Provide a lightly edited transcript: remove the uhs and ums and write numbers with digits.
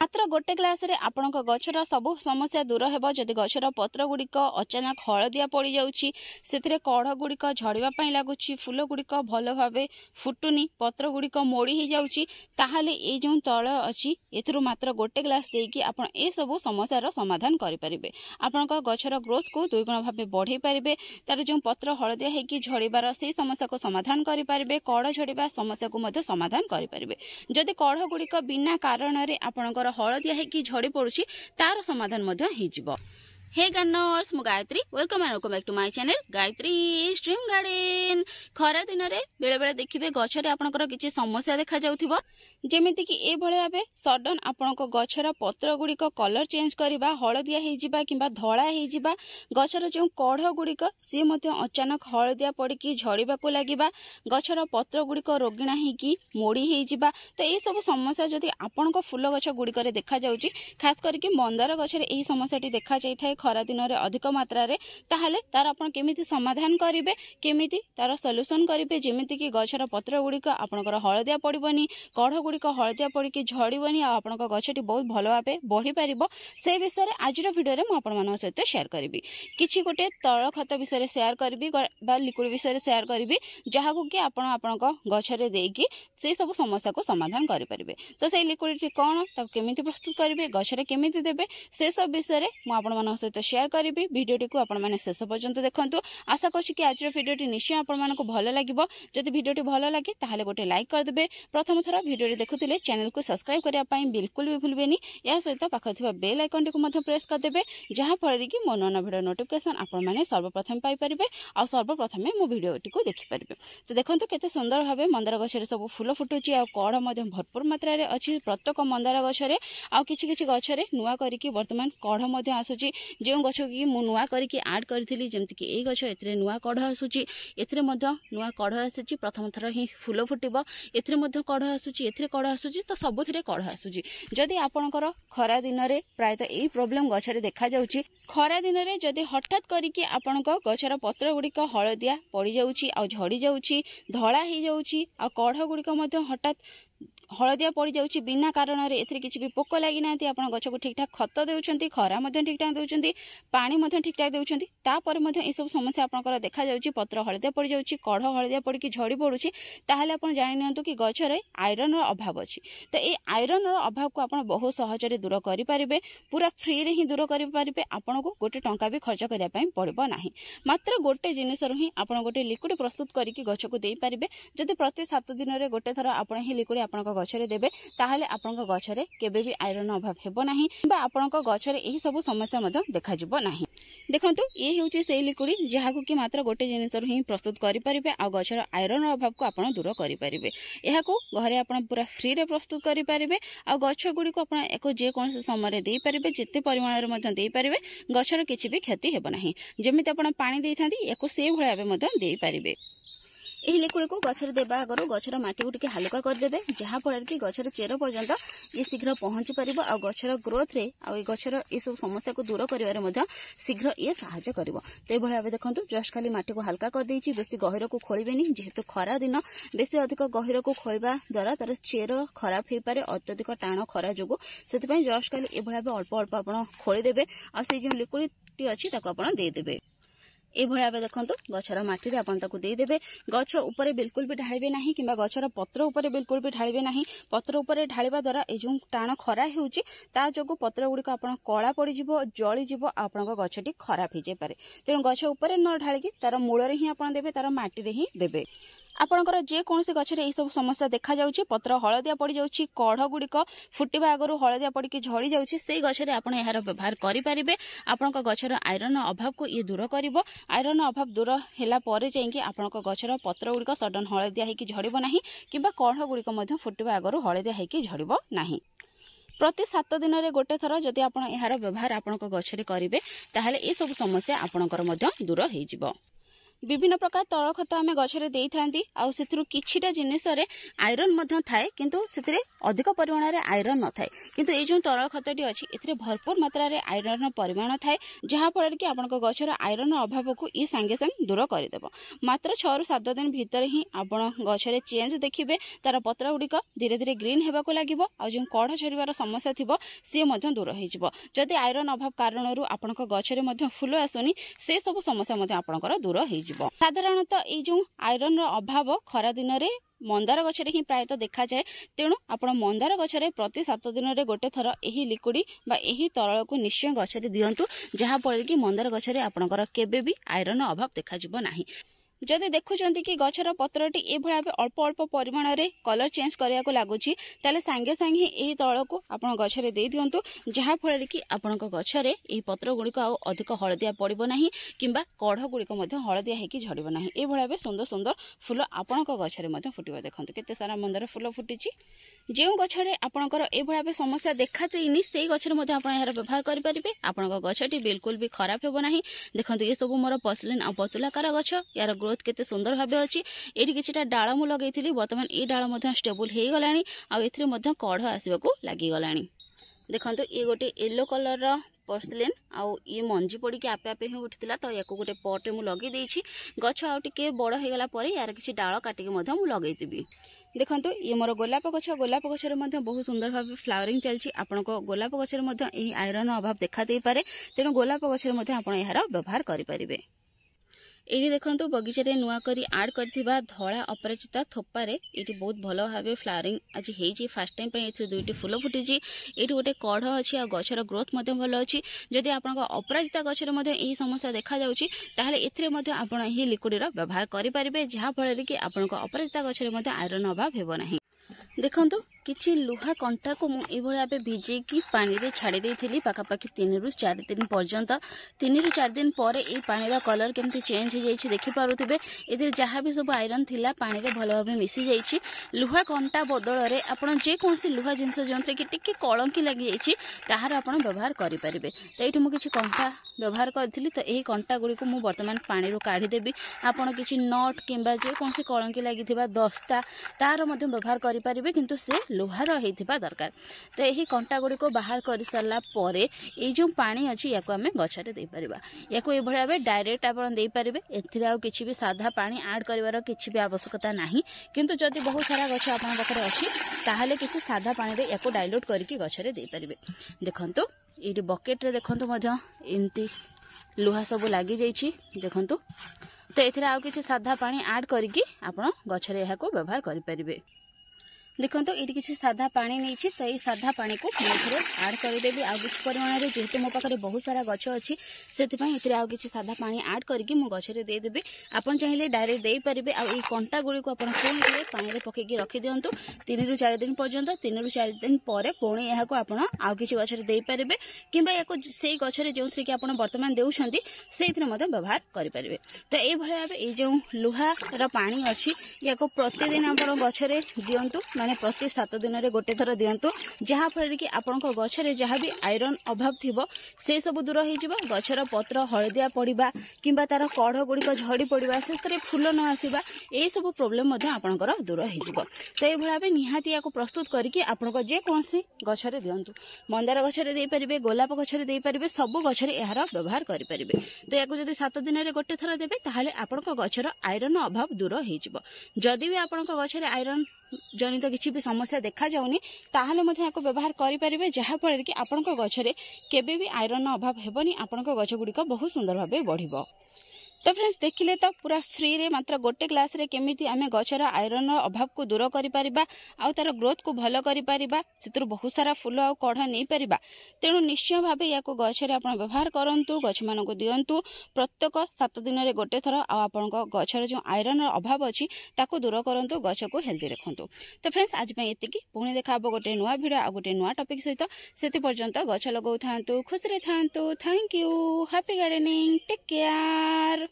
मात्र गोटे ग्लास रे आपणक गछर सब समस्या दूर हेबो। जदि गछर पत्र गुड़िक अचानक हलदिया पड़ जाउछि, सेथिरे कढ़ गुड़िक झड़िबा पई लागुछि, फूल गुड़िक भल भाबे फुटुनी, पत्र गुड़िक मोड़ी हो जाउछि, ताहाले ए जो तळ अछि एथुरु मात्र गोटे ग्लास देकी आपण ए सब समस्यार समाधान करि परिबे। आपणक गछर ग्रोथ को दुई गुण भाबे बढ़ाई परिबे। तार जो पत्र हलदिया हेकी झड़िबार से समस्या को समाधान करि परिबे। कढ़ झड़िबा समस्या को मध्य समाधान करि परिबे। जदि कढ़ गुड़िक बिना कारण रे आपणकर हलदिया हेकी झड़ी पड़ुछि, तार समाधान मध्य हे जिवो। हे गार्डनर्स, मु Gayatri, welcome and welcome back to my channel Gayatri stream garden. खरा दिन रे बेले बेले देखिबे गछरे आपनकर किछि समस्या देखा जाउथिबो, जेमिति कि ए भले भाबे सडन आपनक गछर पत्र गुड़िक कलर चेंज करबा, हलदिया हे जिबा किंबा धळा हे जिबा, गछर जो कढ़ गुड़िक से मध्य अचानक हलदिया पड़िकी झड़िबा को लागिबा, गछर पत्र गुड़िक रोगिणा हेकी मोड़ी हे जिबा। तो ए सब समस्या जदि आपनक फूल गछ गुड़िक रे देखा जाउछि, खास करके मंदार गछरे एही समस्याटी देखा जाइथाय खरा दिन रे अधिक मात्रा रे, ताहाले तार आपण केमिति समाधान करिवे, केमिति तार सॉल्यूशन करिवे, जेमिति कि गछर पत्र गुड़िक आपनकर हलदिया पड़िबनी, कढ़ गुड़िक हलदिया पड़िकी झड़िबनी, आ आपनक गछटी बहुत भलो भाबे बढ़ी पारिबो। से विषय रे आजिर वीडियो रे मु आपण मानक सहित शेयर करिवि। किछि गोटे तळ खत विषय रे शेयर करिवि बा लिक्विड विषय रे शेयर करिवि, जहा को कि आपण आपनक गछरे देकी से सब समस्या को समाधान करि परिबे। तो से लिक्विड कोन, ताको केमिति प्रस्तुत करिवे, गछरे केमिति देबे, से सब विषय रे मु आपण मानक सहित शेयर करिवि। भिडियोटी को आपण माने शेष पर्यंत देखंतु। आशा करछि कि आजिर भिडियोटी निश्चय आपण मानको भलो लागिवो। जदि भिडियोटी भलो लागे ताहाले गोटे लाइक कर देबे। प्रथम थरा भिडियोटी देखुतिले चैनल को सब्सक्राइब करिया पई बिल्कुल भी भूलबेनी। या सहित पाखर थिबा बेल आइकन को मध्य प्रेस कर देबे, जहा फଳରେ कि मो नन भिडियो नोटिफिकेशन आपण माने सर्वप्रथम पाई परिबे आ सर्वप्रथम मो भिडियोटी को देखि परिबे। तो देखंतु केते सुंदर भाबे मंदार गछरे सब फूल फुटुची आ कढ़ मध्य भरपूर मात्रा रे अछि प्रत्येक मंदार गछरे। आ किछि किछि गछरे नुवा करिकि वर्तमान कढ़ मध्य आसुची, जे गछ कि मु नुवा करिकि ऐड करथिली, जेमति कि एई गछ एतरे नुवा कढ़ आसुची, एतरे मध्य नुवा कढ़ आसीची, प्रथम थर ही फूल फुटिबो, एतरे मध्य कढ़ आसुची, एतरे कढ़ आसुची, तो सबुथिरे कढ़ आसुची। जदि आपनकर खरा दिन रे प्रायत एई प्रॉब्लम गछरे देखा जाउची, खरा दिन रे जदि हठात करिकि आपनक गछर पत्र गुड़िक हलदिया पड़ी जाउची आ झड़ी जाउची, धळा हे जाउची, आ कढ़ गुड़िक मध्य हठात हलदिया पड़ जाउची बिना कारण रे, एथरे किछि भी पोक लागि नांती, आपण गछ को ठीक ठाक खत देउचंती, खरा मध्य ठीक ठाक देउचंती, पानी मध्य ठीक ठाक देउचंती, तापर मध्य ए सब समस्या आपनकर देखा जाउची, पत्र हलदिया पड़ जाउची, कढ़ हलदिया पड़की झड़ी पड़ुची, ताहाले आपण जानि नियंतु कि गछ रे आयरन रो अभाव अछि। तो ए आयरन रो अभाव को आपण बहुत सहज रे दूर करि परिबे, पूरा फ्री रे ही दूर करि परिबे। आपण को गोटे टंका भी खर्च करिया पई पड़िबो नाही। मात्र गोटे जिनिस रो ही आपण गोटे लिक्विड प्रस्तुत करिकि गछ को देई परिबे। जदि प्रति 7 दिन रे गोटे थरा आपण ही लिक्विड आपण गछरे देबे, ताहाले आपनक गछरे केबे भी आयरन अभाव हेबो नाही, बा आपनक गछरे एही सब समस्या मध देखा जिवो नाही। देखंतु ए हेउची सेही लिक्विड जहा को कि मात्र गोटे जिनिस रो ही प्रस्तुत करि परिबे आ गछर आयरन अभाव को आपण दूर करि परिबे। एहा को घरे आपण पूरा फ्री रे प्रस्तुत करि परिबे आ गछ गुडी को आपण एको जे कोन समय रे देई परिबे, जेते परिमाण रे मध देई परिबे, गछर किछि भी क्षति हेबो नाही। जेमिति आपण पानी देइथांती एको से भळा बे मध देई परिबे। एही लिक्विड को गछरे देबा आगरो गछर माटी को टिके हल्का कर देबे, जहा फଳରେ कि गछर चेर पर्यंत ये शीघ्र पहुंची परिबो आ गछर ग्रोथ रे आ ए गछर ए सब समस्या को दूर करिवारे मध्य शीघ्र ये सहायता करिवो। तो ए भळे देखंतु जस्ट खाली माटी को हल्का कर देइची, बेसी गहिर को खोलिबेनी, जेहेतु खरा दिन बेसी अधिक गहिर को खोलिबा द्वारा तार चेर खराब हे पारे, अत्यधिक टाण खरा जोगु। सेति पई जस्ट खाली ए भळे अल्प अल्प आपण खोली देबे आ से जे लिक्विड टी अछि ताको आपण दे देबे। ए भळे देखंतु गछर माटी रे आपण ताको दे देबे। गछ ऊपर बिल्कुल भी ढाळिबे नाही किबा गछर पत्र ऊपर बिल्कुल भी ढाळिबे नाही। पत्र ऊपर ढाळिबा द्वारा ए जो टाण खरा हेउची ता जोगु पत्र गुडी को आपण कळा पड़ी जिवो, जळी जिवो, आपनक गछटी खराब हे जे पारे। तेनु गछ ऊपर न ढाळिकी तार मूळ रे ही आपण देबे, तार माटी रे ही देबे। आपणकर जे कोनसे गछरे एही सब समस्या देखा जाउची, पत्र हलदिया पड़ी जाउची, कढ़ गुड़िक फुटिबा आगरु हलदिया पड़िकी झड़ी जाउची, से गछरे आपण एहार व्यवहार करि परिबे। आपणक गछर आयरन अभाव को ये दूर करिवो। आयरन अभाव दूर हैला परे जाईकी आपणक गछर पत्र गुड़िक सडन हलदिया हेकी झड़िबो नाही, किबा कढ़ गुड़िक मध्य फुटिबा आगरु हलदिया हेकी झड़िबो नाही। प्रति 7 दिन रे गोटे थर जदि आपण एहार व्यवहार आपणक गछरे करिवे, ताहाले ए सब समस्या आपणकर मध्य दूर हे जिवो। विभिन्न प्रकार तल खत आम गछरे देई थांती आउ सेथिरु किछिटा जिनिसरे आयरन मध्य थाए किंतु सेथिरे अधिक परिमाण रे आयरन न थाए किंतु ए जो तल खतटी अछि एथिरे भरपूर मात्रा रे आयरन परिमाण थाए जहा फल कि आपनक गछर आयरन अभाव को ई संगे संग दूर कर देबो। मात्र 6 ରୁ 7 दिन भीतर ही आपण गछरे चेंज देखिबे तार पत्र गुडिक धीरे धीरे ग्रीन हेबा को लागिबो आ जो कढ़ झरिवार समस्या थिबो से मध्य दूर होई जिवो। जदि आयरन अभाव कारणरू आपनक गछरे मध्य फूल आसुनी से सब समस्या मध्य आपनकर दूर होई जिवो। साधारणतः ए जो आयरन अभाव खरा दिन रे मंदार गछरे ही प्रायतः देखा जाए तेणु आपण मंदार गछरे प्रति 7 दिन रे गोटे थर एही लिक्विड बा एही तरल को निश्चय गछरे दियंतु जहा फल कि मंदार गछरे आपनकर केबे भी आयरन अभाव देखा जिवो नाही। जदि देखुचंती कि गछर पत्रटी ए भळा अल्प अल्प परिमाण रे कलर चेंज करिया को लागुची ताले सांगे सांगे एही तळ को आपण गछरे देई दियंतु जहा फल कि आपनक गछरे एही पत्र गुडिक आ अधिक हळदिया पडिबो नाही किंबा कढ़ गुडिक मध्ये हळदिया हेकी झडिबो नाही। ए भळा सुंदर सुंदर फूल आपनक गछरे मध्ये फुटिबो। देखंतु केते सारा मंदार फूल फुटिची। जे गछरे आपनकर ए भळा समस्या देखा जाइनी सेही गछरे मध्ये आपण यार व्यवहार करि परिबे आपनक गछटी बिल्कुल भी खराब हेबो नाही। देखंतु ए सब मोर पसलिन आ पतुलाकार गछ यार ग्रोथ केते सुंदर भाबे अछि। एठी किछटा डाळ मु लगेइथिली वर्तमान ए डाळ मध्ये स्टेबल हे गलानी आ एथिरे मध्ये कढ़ आसीबा को लागि गलानी। देखंतु ए गोटे येलो कलर रो पर्सलिन आउ ये मंजी पड़ी के आपे आपे ही उठिला तो याको गोटे पॉट मु लगे देछि। गछ आउ टिके बड़ हे गला परे यार किछि डाळ काटि के मध्ये मु लगेइतिबी। देखंतु ये मोर गोलाप गछरे मध्ये बहुत सुंदर भाबे फ्लावरिंग चलछि। आपनको गोलाप गछरे मध्ये एही आयरन अभाव देखा देई पारे तेणु गोलाप गछरे मध्ये आपण यार व्यवहार करि परिबे। एठी देखंतु बगीचारे नुआ करी ऐड करथिबा धळा अपराजिता थोपारे एठी बहुत भलो भाबे फ्लावरिंग आज हेजी फर्स्ट टाइम पे एथि दुईटी फूल फुटिची। एठी गोटे कढ़ अछि आ गछर ग्रोथ मध्ये भलो अछि। जदि आपनको अपराजिता गछरे मध्ये एही समस्या देखा जाउची ताहाले एथिरे मध्ये आपण एही लिक्विड रो व्यवहार करि परिबे जहा फଳରେ कि आपनको अपराजिता गछरे मध्ये आयरन अभाव हेबो नाही। देखंतु किछि लुहा कंटा को मु ए भଳି भाबे भिजे की पानी रे छाडी देइथिली पाखापाखि 3 ରୁ 4 दिन पर्यंत। 3 ରୁ 4 दिन परे ए पानी रा कलर केमती चेंज हो जाइछि देखि पारुथिबे। एते जहा भी सब आयरन थिला पानी रे भलो भाबे मिसी जाइछि। लुहा कंटा बदल रे आपण जे कोनसी लुहा जिंस जंत्र कि टिके कलंकी लागि जाइछि ताहार आपण व्यवहार करि परिबे। त एठी मु किछि कंटा व्यवहार करथिली तो एही कंटा गुडी को मु वर्तमान पानी रो काढी देबी। आपण किछि नट किंबा जे कोनसी कलंकी लागिथिबा दस्ता तार मध्ये व्यवहार करि परिबे किंतु से लोहार हेथिबा दरकार। तो यही कंटा गुडी को बाहर कर सारा पर ये जो पानी अच्छी या आम गछरे दे परिबा। याको ए भली भाबे डायरेक्ट आपण दे परिबे। एथिरा आ किछि भी साधा पानी ऐड करिवार किछि भी आवश्यकता नाही किंतु जदि बहुत सारा गछ आपण पाखरे अछि ताहाले किछि साधा पानी रे याको डाइल्यूट करके गछरे दे परिबे। देखंतु एठी बकेट रे देखंतु मध्य एंती लुहा सब लागि जाइछि। देखंतु तो एथिरा आ किछि साधा पानी ऐड करके आपण गछरे याको व्यवहार करि परिबे। देखो ये किसी साधा पानी नहीं तो ये साधा पानी को ऐड करदेवी आ किसी परिमाण में जेहेतु मो पाखे बहुत सारा गछ अच्छी से किसी साधा पानी ऐड करके मो गछरे देदेवी। आपन चाहिए डायरेक्ट दे पारे। आ कंटा गुड़ी को पानी में पकईकि रखी दिंतु 3 ରୁ 4 दिन पर्यंत। 3 ରୁ 4 दिन पर पुणी यहाँ आउ किसी गछरे दे पारे कि से गछरे जो कि आप बर्तमान देउछंती से व्यवहार करें। तो ये भाव ये जो लुहार पानी अच्छी या प्रतिदिन आप गछरे दिंतु माने प्रति 7 दिन रे गोटे थर दियंतु जहा फल कि आपण गछरे जहा भी आयरन अभाव थिबो से सब दूर हो जिवो। गछर पत्र हळदिया पड़िबा किंबा तार कढ़ गुड़िक झड़ी पड़िबा से फूल न आसीबा ए सब प्रॉब्लम मध्ये आपणकर दूर हो जिवो। तो ये भाबे निहाती याको प्रस्तुत करके आपण जे कोनसी गछरे दियंतु। मंदार गछरे दे परिबे, गोलाप गछरे दे परिबे, सब गछरे एहार व्यवहार करि परिबे। तो याको जदि 7 दिन रे गोटे थर देबे ताहाले आपण गछर आयरन अभाव दूर हो जिवो। जदि भी आपण गछरे आयरन जनित किसी भी समस्या देखा जाउनी ताहाले मध्ये याको व्यवहार करि परिबे जहा फल कि आपणक गछरे केबे भी आयरन अभाव हेबनी। आपणक गछ गुड़िक बहुत सुंदर भाबे बढ़िबो। तो फ्रेंड्स देखिले तो पूरा फ्री रे मात्र गोटे ग्लास रे केमिति आमे गछर आयरन अभाव को दूर करि परिबा आ तार ग्रोथ को भलो करि परिबा सेतुर बहुत सारा फूल आ कढ़ नै परिबा। तेणु निश्चय भाबे याको गछरे आपण व्यवहार करंतु, गछ मानको दियंतु प्रत्येक 7 दिन रे गोटे थर आ आपणक गछर जो आयरन अभाव अछि ताको दूर करंतु, गछ को हेल्दी रखंतु। तो फ्रेंड्स आज पय एतिकी पुणी देखाबो गोटे नुवा वीडियो आ गोटे नुवा टॉपिक सहित। सेति पर्यंत गछ लगाउ थांतु, खुशी रे थांतु। Thank you. Happy gardening. Take care.